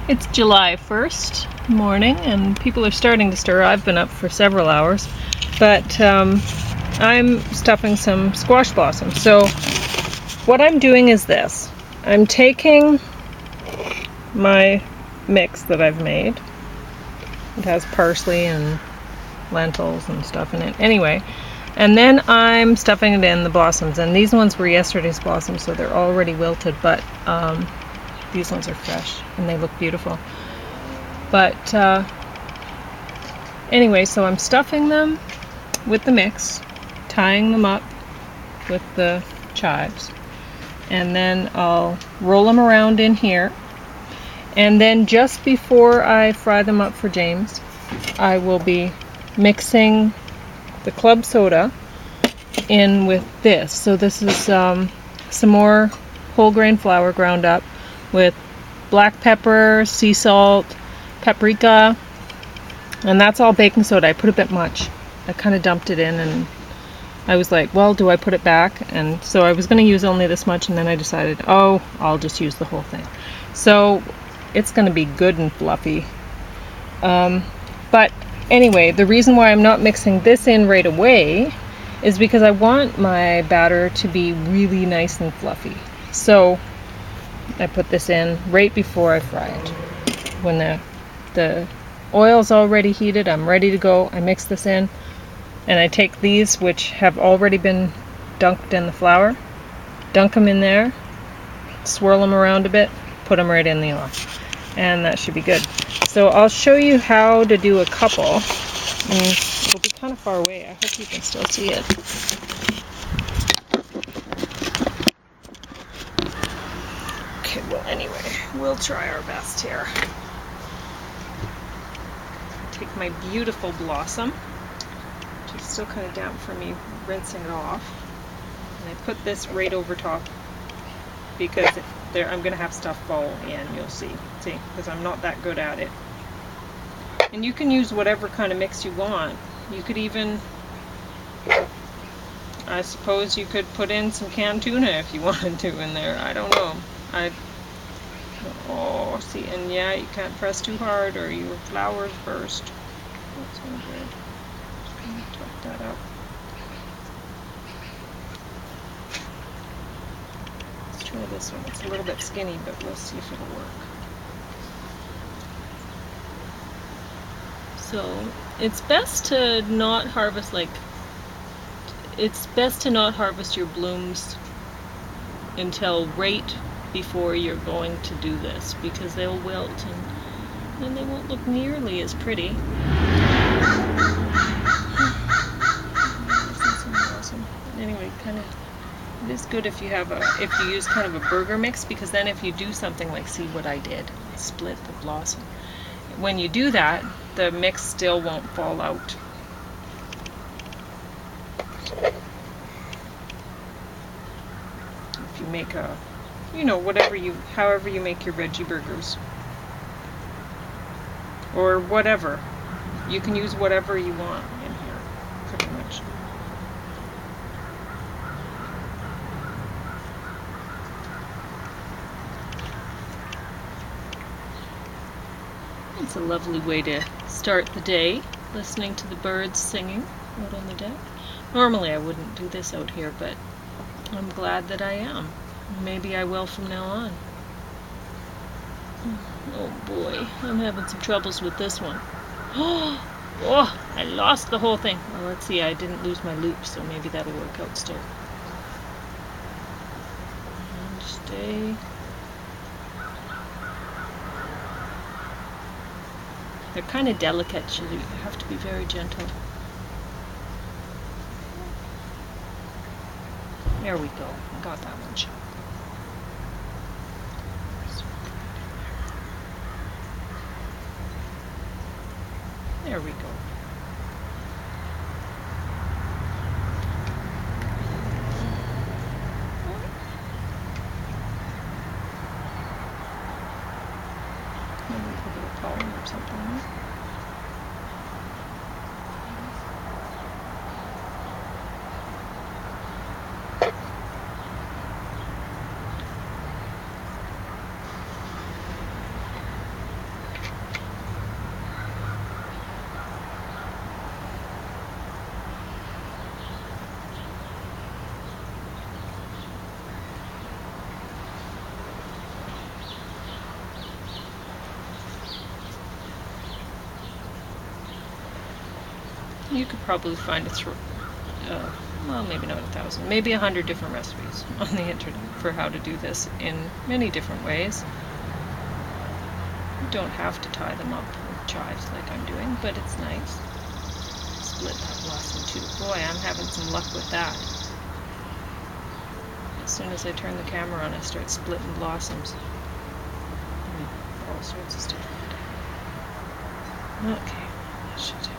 It's July 1st morning and people are starting to stir. I've been up for several hours, but I'm stuffing some squash blossoms. So what I'm doing is this. I'm taking my mix that I've made. It has parsley and lentils and stuff in it. Anyway, and then I'm stuffing it in the blossoms. And these ones were yesterday's blossoms, so they're already wilted, but these ones are fresh and they look beautiful. But anyway, so I'm stuffing them with the mix, tying them up with the chives, and then I'll roll them around in here. And then just before I fry them up for James, I will be mixing the club soda in with this. So this is some more whole grain flour ground up with black pepper, sea salt, paprika, and that's all baking soda. I put a bit much. I kind of dumped it in and I was like, well, do I put it back? And so I was going to use only this much, and then I decided, oh, I'll just use the whole thing. So it's going to be good and fluffy. But anyway, the reason why I'm not mixing this in right away is because I want my batter to be really nice and fluffy. So I put this in right before I fry it. When the oil's already heated, I'm ready to go. I mix this in, and I take these, which have already been dunked in the flour, dunk them in there, swirl them around a bit, put them right in the oil, and that should be good. So I'll show you how to do a couple. It'll be kind of far away. I hope you can still see it. Okay, well, anyway, we'll try our best here. Take my beautiful blossom, which is still kind of damp for me rinsing it off, and I put this right over top because I'm going to have stuff fall in, you'll see, because I'm not that good at it. And you can use whatever kind of mix you want. You could even, I suppose you could put in some canned tuna if you wanted to in there. I don't know. Oh, see, and yeah, you can't press too hard or your flour's burst. That's no good. Just gonna tuck that up. Let's try this one. It's a little bit skinny, but we'll see if it'll work. So it's best to not harvest your blooms until right before you're going to do this, because they'll wilt and then they won't look nearly as pretty. Anyway, it is good if you use kind of a burger mix, because then if you do something like, see what I did, split the blossom. When you do that, the mix still won't fall out. If you make however you make your veggie burgers, or whatever, you can use whatever you want in here, pretty much. It's a lovely way to start the day, listening to the birds singing out on the deck. Normally I wouldn't do this out here, but I'm glad that I am. Maybe I will from now on. Oh boy, I'm having some troubles with this one. Oh, I lost the whole thing. Well, let's see, I didn't lose my loop, so maybe that'll work out still. And stay. They're kind of delicate, so you have to be very gentle. There we go. I got that one shot. There we go. Maybe put a little pollen or something. You could probably find well, maybe not 1,000, maybe 100 different recipes on the internet for how to do this in many different ways. You don't have to tie them up with chives like I'm doing, but it's nice. Split that blossom too. Boy, I'm having some luck with that. As soon as I turn the camera on, I start splitting blossoms. All sorts of stuff. Okay, that should stay.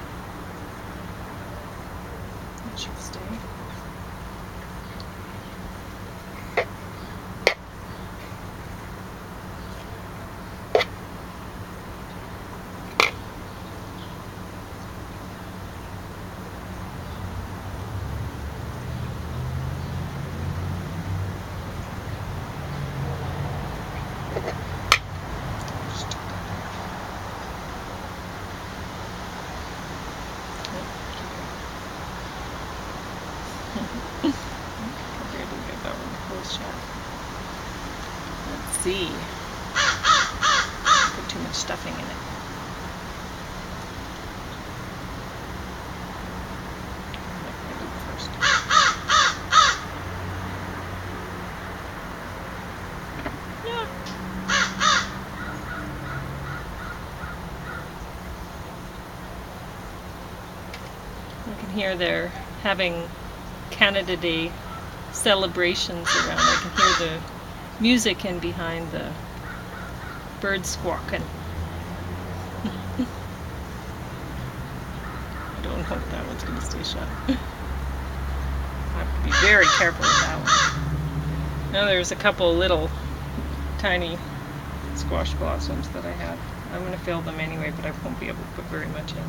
Let's see. Put too much stuffing in it. First. Yeah. You can hear they're having Canada Day celebrations around. I can hear the music in behind the birds squawking. I don't know if that one's going to stay shut. I have to be very careful with that one. Now there's a couple little tiny squash blossoms that I have. I'm going to fill them anyway, but I won't be able to put very much in.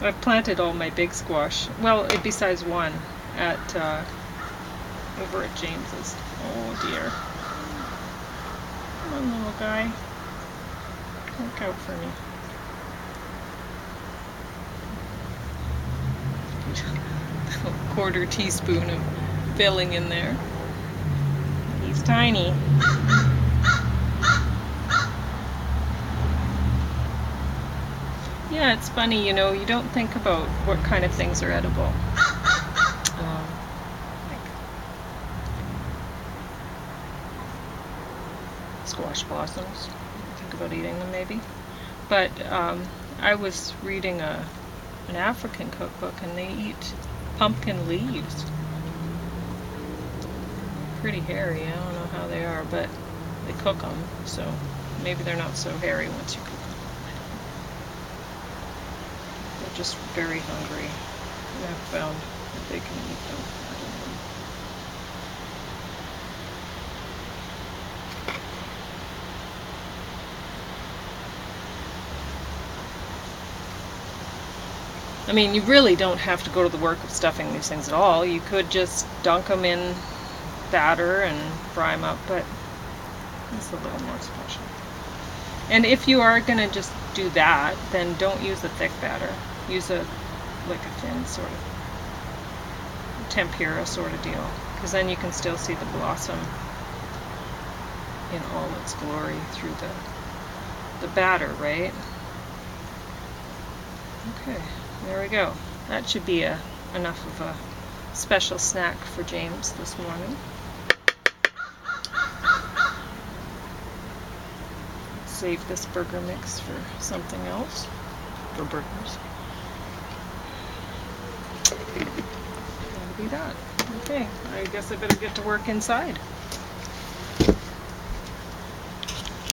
I've planted all my big squash, well, besides one, at over at James's. Oh dear. Come on, little guy. Look out for me. A quarter teaspoon of filling in there. He's tiny. Yeah, it's funny, you know, you don't think about what kind of things are edible. Like squash blossoms. Think about eating them maybe. But I was reading an African cookbook and they eat pumpkin leaves. Pretty hairy, I don't know how they are, but they cook them, so maybe they're not so hairy once you cook them. They're just very hungry. And I've found that they can eat them. I mean, you really don't have to go to the work of stuffing these things at all. You could just dunk them in batter and fry them up, but it's a little more special. And if you are going to just do that, then don't use a thick batter. Use like a thin sort of tempura sort of deal, because then you can still see the blossom in all its glory through the batter, right? Okay, there we go. That should be enough of a special snack for James this morning. Save this burger mix for something else, for burgers. That'll be that. Okay, I guess I better get to work inside.